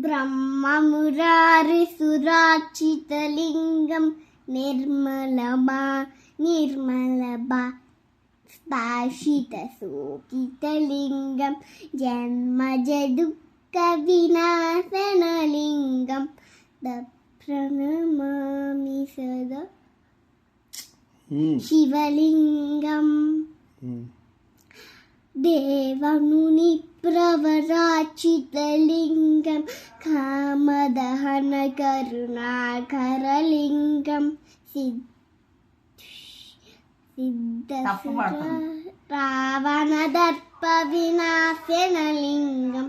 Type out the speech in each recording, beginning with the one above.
ब्रह्ममुरारिसुरार्चितलिङ्गं निर्मलबा स्पर्शितशोकितलिङ्गं जन्मजदुःखविनाशनलिङ्गं प्रणमामि सदा शिवलिङ्गम् देवमुनिप्रवराचितलिङ्गं कामदहनकरुणाकरलिङ्गं रावणदर्पविनाशनलिङ्गं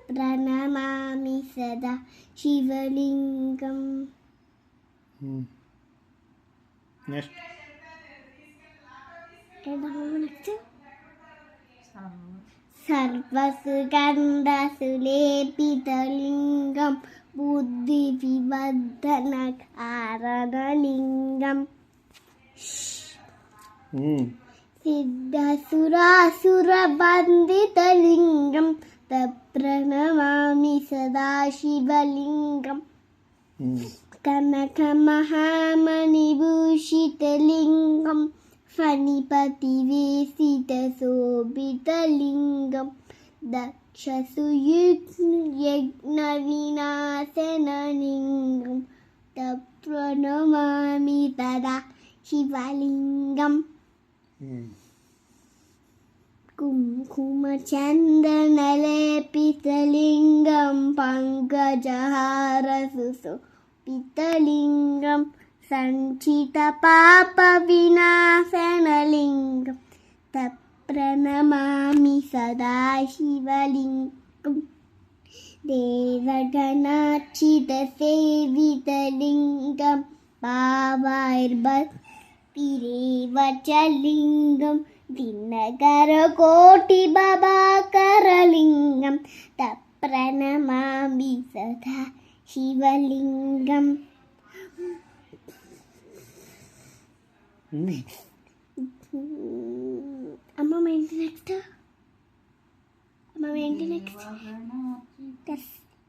प्रणमामि सदा शिवलिङ्गम्. Next. सर्वसुगन्धसुलेपितलिङ्गं बुद्धिविवर्धनकारणलिङ्गं सिद्धसुरासुरवन्दितलिङ्गं प्रणमामि सदा शिवलिङ्गम्. कनकमहामणिभूषितलिङ्गं फणिपतिवेशितशोभितलिङ्गं दक्षसुयज्ञविनाशनलिङ्गं प्रणमामि तदा शिवलिङ्गम्. कुङ्कुमचन्दनलेपितलिङ्गं पङ्कजहारसुशोभितलिङ्गं सञ्चितपापविनाशनलिङ्गं प्रणमामि सदा शिवलिङ्गम्. देवगणार्चितसेवितलिङ्गं भावैर्भक्तिरेव च लिङ्गं दिनकरकोटिप्रभाकरलिङ्गं प्रणमामि सदा शिवलिङ्गम्. Amma ఏంటి నెక్స్ట్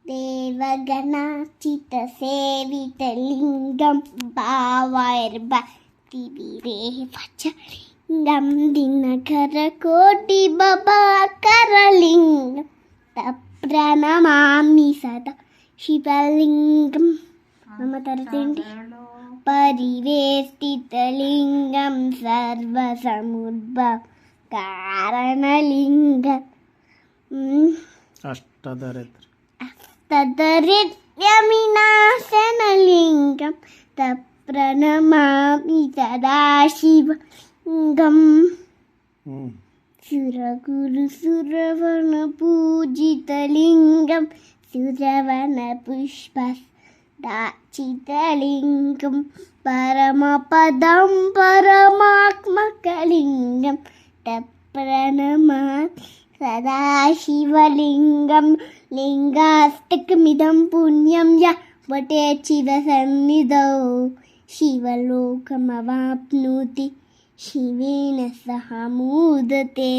దేవగణార్చితసేవితలింగం భావైర్భక్తిరేవచలింగం దినకరకోటిप्रभाकरलिङ्गं प्रणमामि सदा शिवलिङ्गम्. मम तरतेंటి परिवेष्टितलिङ्गं सर्वसमुद्भवकारणलिङ्गम् अष्टदरिद्रविनाशनलिङ्गं प्रणमामि सदा शिवलिङ्गम्. सुरगुरुसुरवनपूजितलिङ्गं सुरवनपुष्पदाचितलिङ्गं परमपदं परमात्मकलिङ्गं प्रणमामि सदा शिवलिङ्गं. लिङ्गाष्टकमिदं पुण्यं या वटेत् शिवसन्निधौ शिवलोकमवाप्नोति शिवेन सह मोदते.